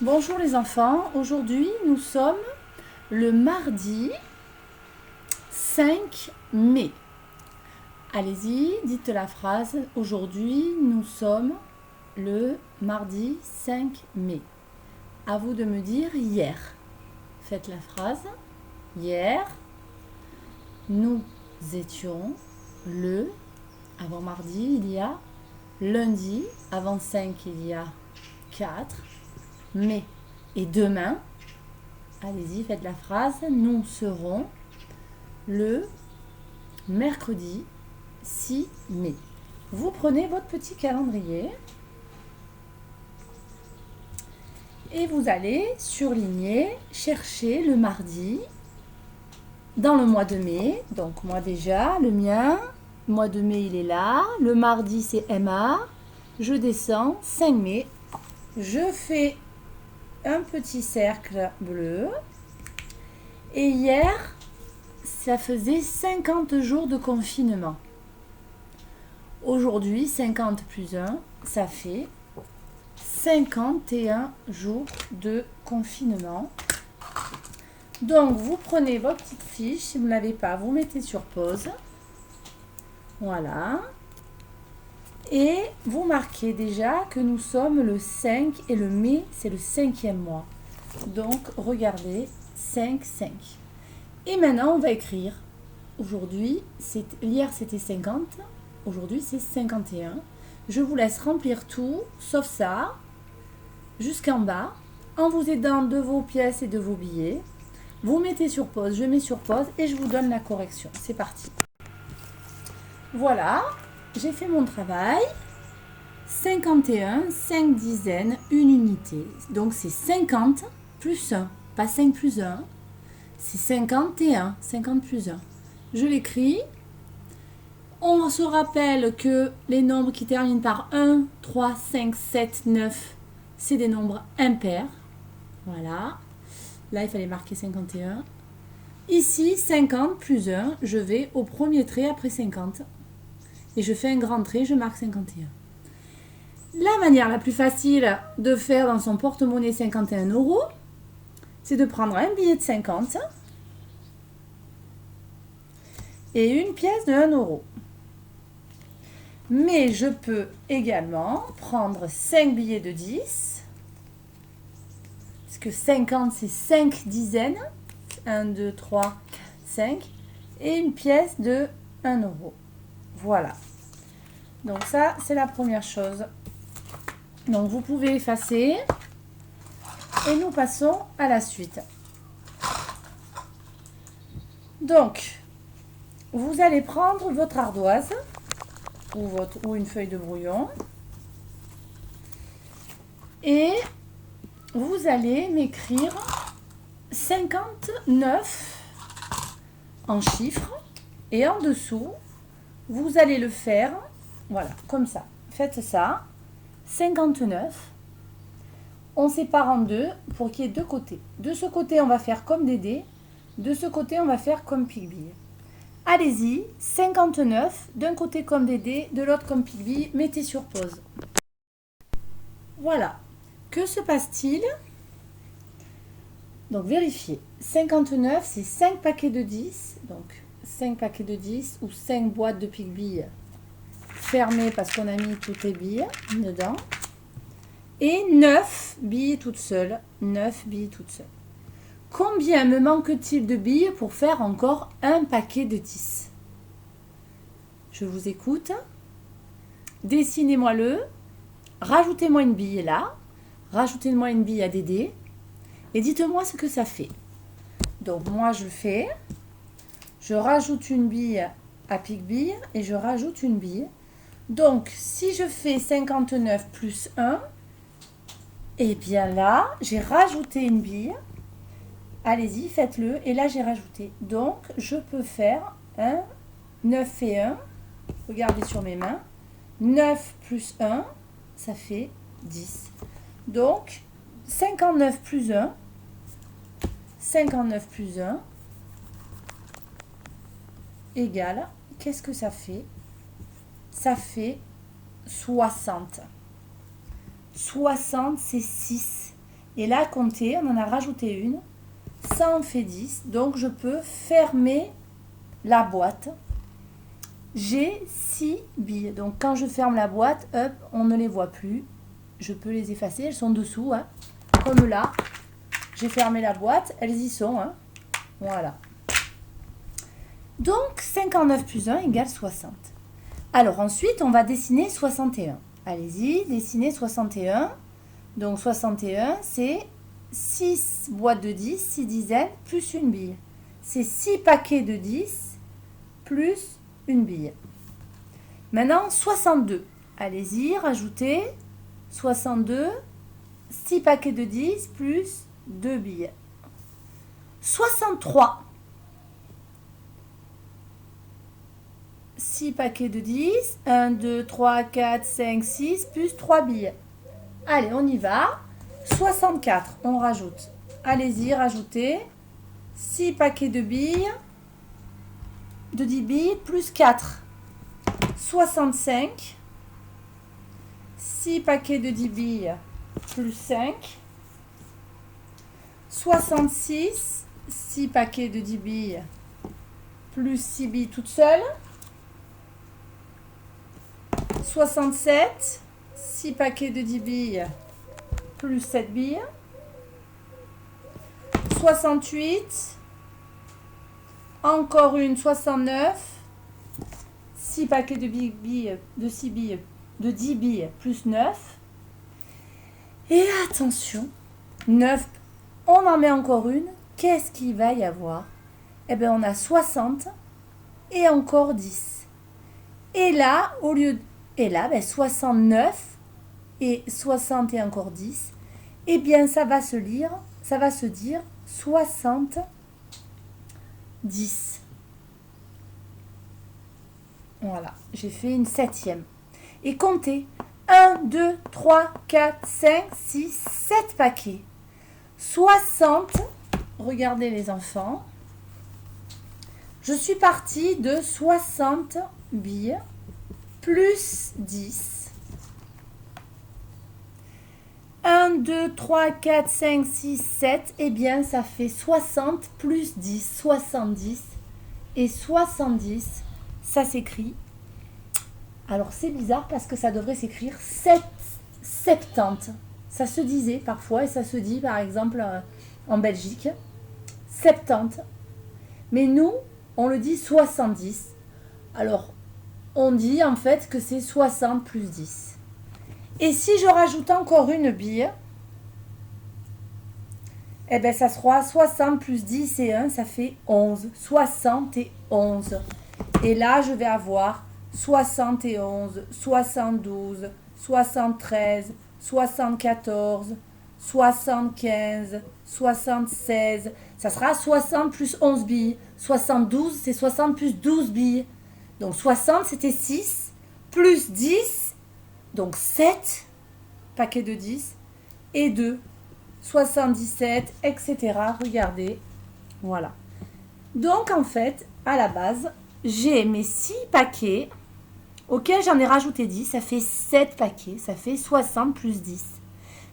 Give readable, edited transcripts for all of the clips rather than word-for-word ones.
Bonjour les enfants, aujourd'hui nous sommes le mardi 5 mai. Allez-y, dites la phrase. Aujourd'hui nous sommes le mardi 5 mai. À vous de me dire hier. Faites la phrase. Hier, nous étions le, avant mardi il y a lundi, avant 5 il y a 4 mai. Et demain, allez-y, faites la phrase. Nous serons le mercredi 6 mai. Vous prenez votre petit calendrier et vous allez surligner, chercher le mardi dans le mois de mai. Donc moi déjà, le mien, mois de mai il est là. Le mardi c'est MA. Je descends, 5 mai. Je fais un petit cercle bleu. Et hier, ça faisait 50 jours de confinement. Aujourd'hui, 50 plus 1, ça fait 51 jours de confinement. Donc, vous prenez votre petite fiche. Si vous ne l'avez pas, vous mettez sur pause. Voilà. Et vous marquez déjà que nous sommes le 5 et le mai, c'est le 5e mois. Donc, regardez, 5, 5. Et maintenant, on va écrire. Aujourd'hui, hier c'était 50, aujourd'hui c'est 51. Je vous laisse remplir tout, sauf ça, jusqu'en bas, en vous aidant de vos pièces et de vos billets. Vous mettez sur pause, je mets sur pause et je vous donne la correction. C'est parti. Voilà, j'ai fait mon travail. 51, 5 dizaines, une unité. Donc c'est 50 plus 1, pas 5 plus 1. C'est 51, 50 plus 1. Je l'écris. On se rappelle que les nombres qui terminent par 1, 3, 5, 7, 9, c'est des nombres impairs. Voilà. Là, il fallait marquer 51. Ici, 50 plus 1, je vais au premier trait après 50. Et je fais un grand trait, je marque 51. La manière la plus facile de faire dans son porte-monnaie 51 €, c'est de prendre un billet de 50 et une pièce de 1 €. Mais je peux également prendre 5 billets de 10, parce que 50 c'est 5 dizaines, 1, 2, 3, 4, 5, et une pièce de 1 €. Voilà. Donc ça, c'est la première chose. Donc vous pouvez effacer. Et nous passons à la suite. Donc, vous allez prendre votre ardoise ou une feuille de brouillon et vous allez m'écrire 59 en chiffres et en dessous, vous allez le faire, voilà, comme ça. Faites ça, 59. On sépare en deux pour qu'il y ait deux côtés. De ce côté, on va faire comme des dés. De ce côté, on va faire comme pique-bille. Allez-y, 59, d'un côté comme des dés, de l'autre comme pique-bille. Mettez sur pause. Voilà. Que se passe-t-il? Donc, vérifiez. 59, c'est 5 paquets de 10. Donc, 5 paquets de 10 ou 5 boîtes de pique-bille fermées parce qu'on a mis toutes les billes dedans. Et 9 billes toutes seules. 9 billes toutes seules. Combien me manque-t-il de billes pour faire encore un paquet de 10? Je vous écoute. Dessinez-moi-le. Rajoutez-moi une bille là. Rajoutez-moi une bille à Dédé. Et dites-moi ce que ça fait. Donc moi je fais. Je rajoute une bille à pique-bille et je rajoute une bille. Donc si je fais 59 plus 1, et bien là, j'ai rajouté une bille. Allez-y, faites-le. Et là, j'ai rajouté. Donc, je peux faire 9 et 1. Regardez sur mes mains. 9 plus 1, ça fait 10. Donc, 59 plus 1. 59 plus 1 égale, qu'est-ce que ça fait? Ça fait 60. 60, c'est 6. Et là, compter, on en a rajouté une. Ça en fait 10. Donc, je peux fermer la boîte. J'ai 6 billes. Donc, quand je ferme la boîte, hop, on ne les voit plus. Je peux les effacer. Elles sont dessous. Hein. Comme là. J'ai fermé la boîte. Elles y sont. Hein. Voilà. Donc, 59 plus 1 égale 60. Alors, ensuite, on va dessiner 61. Allez-y, dessinez 61. Donc, 61, c'est 6 boîtes de 10, 6 dizaines, plus une bille. C'est 6 paquets de 10, plus une bille. Maintenant, 62. Allez-y, rajoutez 62, 6 paquets de 10, plus 2 billes. 63. 6 paquets de 10, 1, 2, 3, 4, 5, 6, plus 3 billes. Allez, on y va. 64, on rajoute. Allez-y, rajoutez. 6 paquets de billes, de 10 billes, plus 4. 65. 6 paquets de 10 billes, plus 5. 66. 6 paquets de 10 billes, plus 6 billes toutes seules. 67, 6 paquets de 10 billes, plus 7 billes. 68, encore une, 69, 6 paquets de billes, de 6 billes, de 10 billes, plus 9. Et attention, 9, on en met encore une. Qu'est-ce qu'il va y avoir? Eh bien, on a 60 et encore 10. Et là, au lieu de... Et là, 69 et 60 et encore 10, eh bien, ça va se dire 70. Voilà, j'ai fait une 7e. Et comptez, 1, 2, 3, 4, 5, 6, 7 paquets. 60, regardez les enfants, je suis partie de 60 billes, plus 10. 1, 2, 3, 4, 5, 6, 7. Eh bien, ça fait 60 plus 10, 70. Et 70, ça s'écrit. Alors, c'est bizarre parce que ça devrait s'écrire 70. Ça se disait parfois et ça se dit, par exemple, en Belgique. 70. Mais nous, on le dit 70. Alors, on dit en fait que c'est 60 plus 10. Et si je rajoute encore une bille, eh bien ça sera 60 plus 10 et 1, ça fait 11. 71. Et là, je vais avoir 71, 72, 73, 74, 75, 76. Ça sera 60 plus 11 billes. 72, c'est 60 plus 12 billes. Donc 60, c'était 6, plus 10, donc 7 paquets de 10, et 2, 77, etc. Regardez, voilà. Donc en fait, à la base, j'ai mes 6 paquets, auxquels j'en ai rajouté 10, ça fait 7 paquets, ça fait 60 plus 10.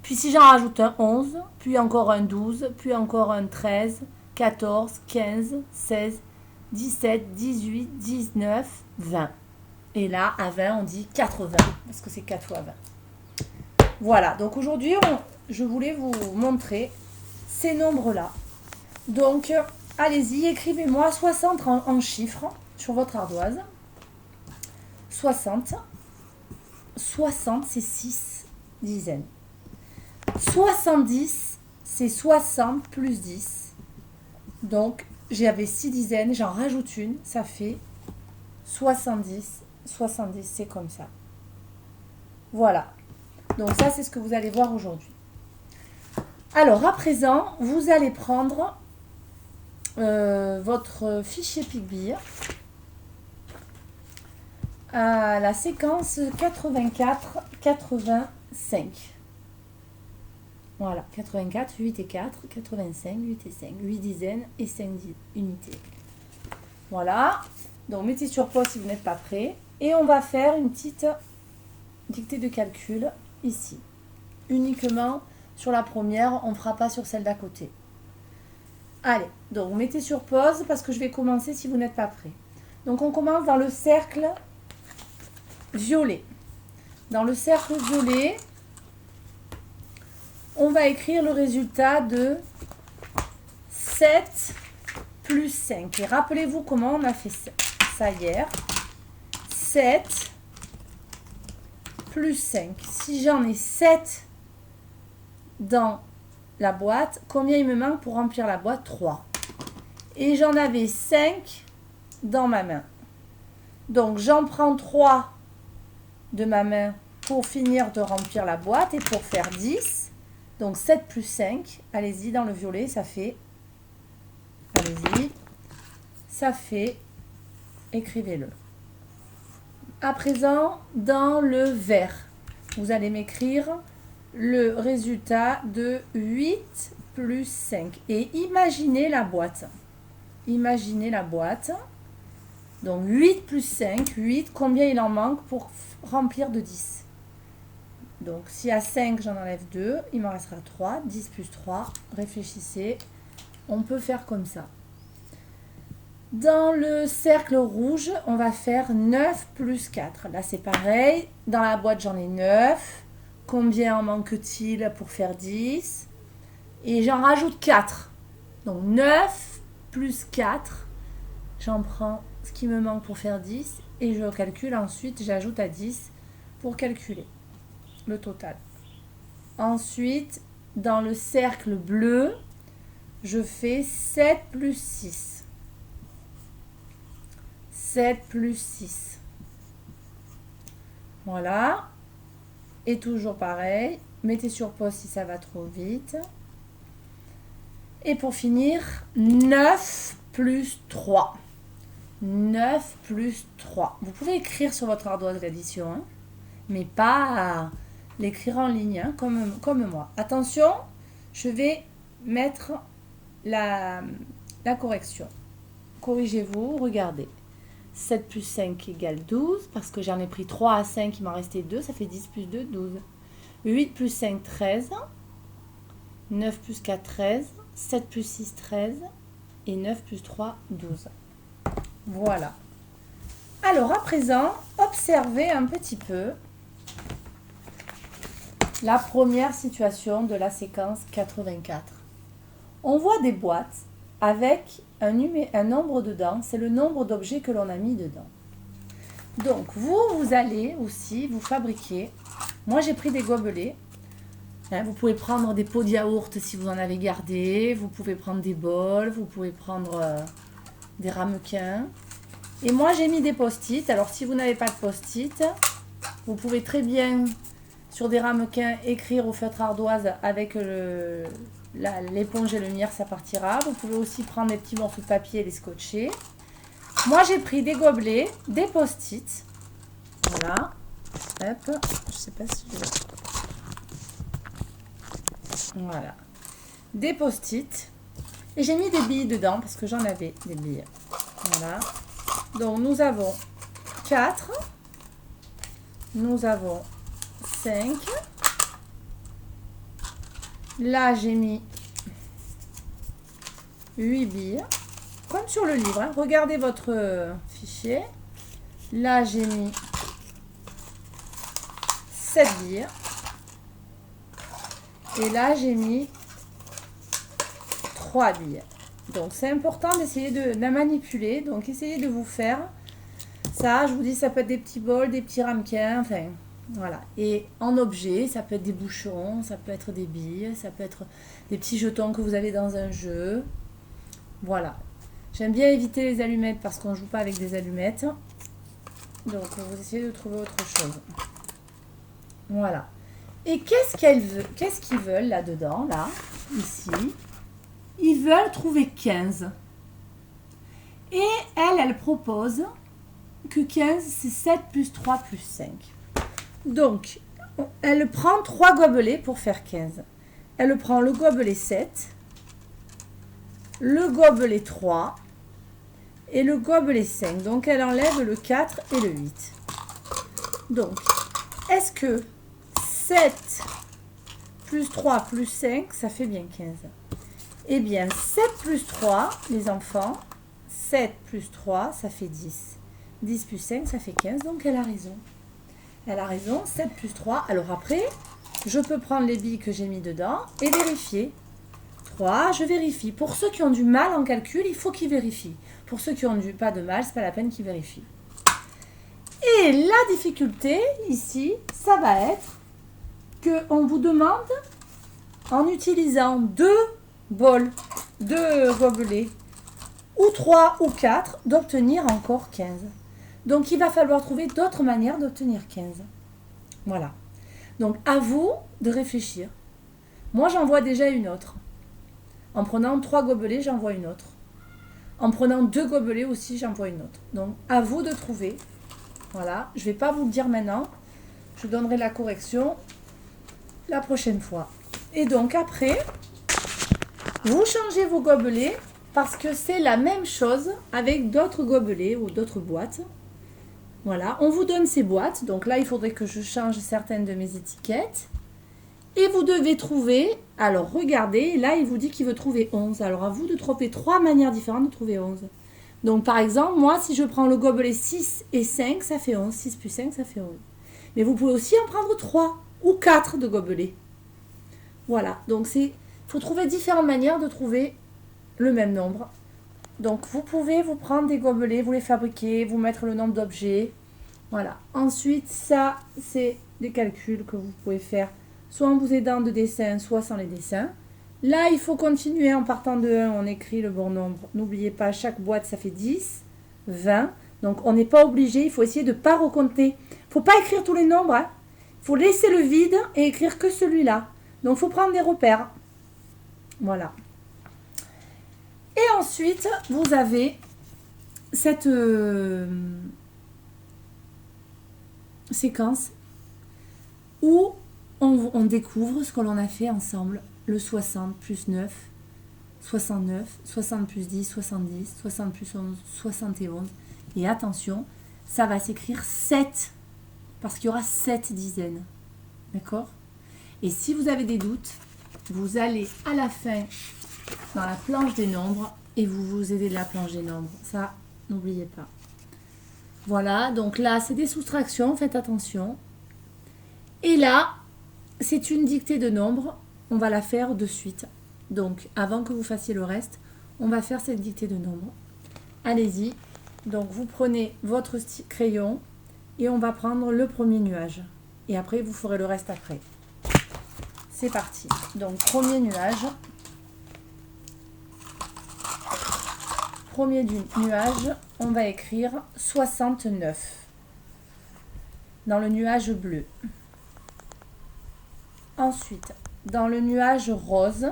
Puis si j'en rajoute un 11, puis encore un 12, puis encore un 13, 14, 15, 16, 17, 18, 19, 20. Et là, à 20, on dit 80, parce que c'est 4 fois 20. Voilà, donc aujourd'hui, je voulais vous montrer ces nombres-là. Donc, allez-y, écrivez-moi 60 en chiffres sur votre ardoise. 60. 60, c'est 6 dizaines. 70, c'est 60 plus 10. Donc, j'avais 6 dizaines, j'en rajoute une, ça fait 70. 70, c'est comme ça. Voilà. Donc ça, c'est ce que vous allez voir aujourd'hui. Alors, à présent, vous allez prendre votre fichier Picbee à la séquence 84-85. Voilà, 84, 8 et 4, 85, 8 et 5, 8 dizaines et 5 unités. Voilà, donc mettez sur pause si vous n'êtes pas prêt. Et on va faire une petite dictée de calcul ici. Uniquement sur la première, on ne fera pas sur celle d'à côté. Allez, donc mettez sur pause parce que je vais commencer si vous n'êtes pas prêts. Donc on commence dans le cercle violet. Dans le cercle violet, on va écrire le résultat de 7 plus 5. Et rappelez-vous comment on a fait ça hier. 7 plus 5. Si j'en ai 7 dans la boîte, combien il me manque pour remplir la boîte? 3. Et j'en avais 5 dans ma main. Donc j'en prends 3 de ma main pour finir de remplir la boîte et pour faire 10. Donc 7 plus 5, allez-y dans le violet, ça fait, allez-y, ça fait, écrivez-le. À présent, dans le vert, vous allez m'écrire le résultat de 8 plus 5. Et imaginez la boîte. Imaginez la boîte. Donc 8 plus 5, 8, combien il en manque pour remplir de 10? Donc si à 5, j'en enlève 2, il m'en restera 3. 10 plus 3, réfléchissez. On peut faire comme ça. Dans le cercle rouge, on va faire 9 plus 4. Là, c'est pareil. Dans la boîte, j'en ai 9. Combien en manque-t-il pour faire 10? Et j'en rajoute 4. Donc 9 plus 4. J'en prends ce qui me manque pour faire 10. Et je calcule ensuite, j'ajoute à 10 pour calculer le total. Ensuite, dans le cercle bleu, je fais 7 plus 6. 7 plus 6. Voilà. Et toujours pareil. Mettez sur pause si ça va trop vite. Et pour finir, 9 plus 3. 9 plus 3. Vous pouvez écrire sur votre ardoise l'addition, hein, mais pas l'écrire en ligne, hein, comme moi. Attention, je vais mettre la correction. Corrigez-vous, regardez. 7 plus 5 égale 12, parce que j'en ai pris 3 à 5, il m'en restait 2, ça fait 10 plus 2, 12. 8 plus 5, 13. 9 plus 4, 13. 7 plus 6, 13. Et 9 plus 3, 12. Voilà. Alors, à présent, observez un petit peu la première situation de la séquence 84. On voit des boîtes avec un nombre dedans, c'est le nombre d'objets que l'on a mis dedans. Donc, vous allez aussi vous fabriquer. Moi, j'ai pris des gobelets. Hein, vous pouvez prendre des pots de yaourt si vous en avez gardé. Vous pouvez prendre des bols. Vous pouvez prendre des ramequins. Et moi, j'ai mis des post-it. Alors, si vous n'avez pas de post-it, vous pouvez très bien, sur des ramequins, écrire au feutre ardoise avec l'éponge et le mire, ça partira. Vous pouvez aussi prendre des petits morceaux de papier et les scotcher. Moi, j'ai pris des gobelets, des post-it. Voilà. Hop. Je sais pas si je... Voilà. Des post-it. Et j'ai mis des billes dedans parce que j'en avais des billes. Voilà. Donc, nous avons 4. Nous avons 5. Là, j'ai mis 8 billes. Comme sur le livre. Hein. Regardez votre fichier. Là, j'ai mis 7 billes. Et là, j'ai mis 3 billes. Donc, c'est important d'essayer de la manipuler. Donc, essayez de vous faire ça. Je vous dis, ça peut être des petits bols, des petits ramequins. Enfin, voilà. Et en objet, ça peut être des bouchons, ça peut être des billes, ça peut être des petits jetons que vous avez dans un jeu. Voilà. J'aime bien éviter les allumettes parce qu'on ne joue pas avec des allumettes. Donc, vous essayez de trouver autre chose. Voilà. Et qu'est-ce qu'ils veulent là-dedans, là, ici? Ils veulent trouver 15. Et elle propose que 15, c'est 7 plus 3 plus 5. Donc, elle prend 3 gobelets pour faire 15. Elle prend le gobelet 7, le gobelet 3 et le gobelet 5. Donc, elle enlève le 4 et le 8. Donc, est-ce que 7 plus 3 plus 5, ça fait bien 15. Eh bien, 7 plus 3, les enfants, 7 plus 3, ça fait 10. 10 plus 5, ça fait 15, donc elle a raison. Elle a raison, 7 plus 3. Alors après, je peux prendre les billes que j'ai mis dedans et vérifier. 3, je vérifie. Pour ceux qui ont du mal en calcul, il faut qu'ils vérifient. Pour ceux qui n'ont pas de mal, c'est pas la peine qu'ils vérifient. Et la difficulté, ici, ça va être qu'on vous demande, en utilisant 2 bols, 2 gobelets, ou 3 ou 4, d'obtenir encore 15. Donc, il va falloir trouver d'autres manières d'obtenir 15. Voilà. Donc, à vous de réfléchir. Moi, j'en vois déjà une autre. En prenant 3 gobelets, j'en vois une autre. En prenant 2 gobelets aussi, j'en vois une autre. Donc, à vous de trouver. Voilà. Je ne vais pas vous le dire maintenant. Je donnerai la correction la prochaine fois. Et donc, après, vous changez vos gobelets parce que c'est la même chose avec d'autres gobelets ou d'autres boîtes. Voilà, on vous donne ces boîtes. Donc là, il faudrait que je change certaines de mes étiquettes. Et vous devez trouver, alors regardez, là, il vous dit qu'il veut trouver 11. Alors à vous de trouver 3 manières différentes de trouver 11. Donc par exemple, moi, si je prends le gobelet 6 et 5, ça fait 11. 6 plus 5, ça fait 11. Mais vous pouvez aussi en prendre 3 ou 4 de gobelets. Voilà, donc il faut trouver différentes manières de trouver le même nombre. Donc, vous pouvez vous prendre des gobelets, vous les fabriquer, vous mettre le nombre d'objets. Voilà. Ensuite, ça, c'est des calculs que vous pouvez faire soit en vous aidant de dessins, soit sans les dessins. Là, il faut continuer en partant de 1, on écrit le bon nombre. N'oubliez pas, chaque boîte, ça fait 10, 20. Donc, on n'est pas obligé, il faut essayer de ne pas recompter. Il ne faut pas écrire tous les nombres. Hein. Il faut laisser le vide et écrire que celui-là. Donc, il faut prendre des repères. Voilà. Et ensuite, vous avez cette séquence où on découvre ce que l'on a fait ensemble. Le 60 plus 9, 69, 60 plus 10, 70, 60 plus 11, 71. Et attention, ça va s'écrire 7, parce qu'il y aura 7 dizaines. D'accord? Et si vous avez des doutes, vous allez à la fin dans la planche des nombres et vous vous aidez de la planche des nombres. Ça, n'oubliez pas. Voilà, donc là, c'est des soustractions, faites attention. Et là, c'est une dictée de nombres. On va la faire de suite. Donc, avant que vous fassiez le reste, on va faire cette dictée de nombres. Allez-y. Donc, vous prenez votre crayon et on va prendre le premier nuage. Et après, vous ferez le reste après. C'est parti. Donc, premier nuage. Premier du nuage, on va écrire 69 dans le nuage bleu. Ensuite, dans le nuage rose,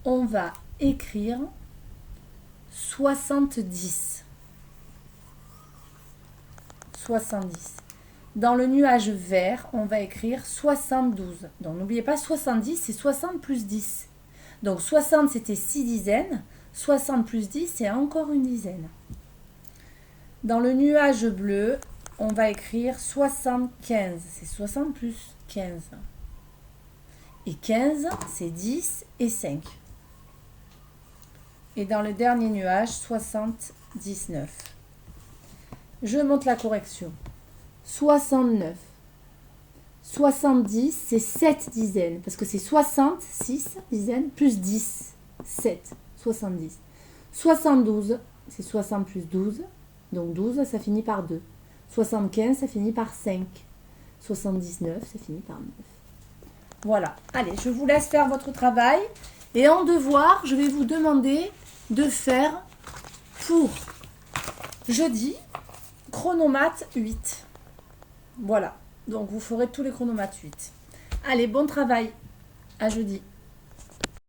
on va écrire 70. 70. Dans le nuage vert, on va écrire 72. Donc, n'oubliez pas, 70, c'est 60 plus 10. Donc, 60, c'était 6 dizaines. 60 plus 10, c'est encore une dizaine. Dans le nuage bleu, on va écrire 75. C'est 60 plus 15. Et 15, c'est 10 et 5. Et dans le dernier nuage, 79. Je monte la correction. 69. 70, c'est 7 dizaines. Parce que c'est 60, 6 dizaines, plus 10, 7. 70. 72, c'est 60 plus 12. Donc 12, ça finit par 2. 75, ça finit par 5. 79, ça finit par 9. Voilà. Allez, je vous laisse faire votre travail. Et en devoir, je vais vous demander de faire pour jeudi, chronomate 8. Voilà. Donc vous ferez tous les chronomates 8. Allez, bon travail. À jeudi.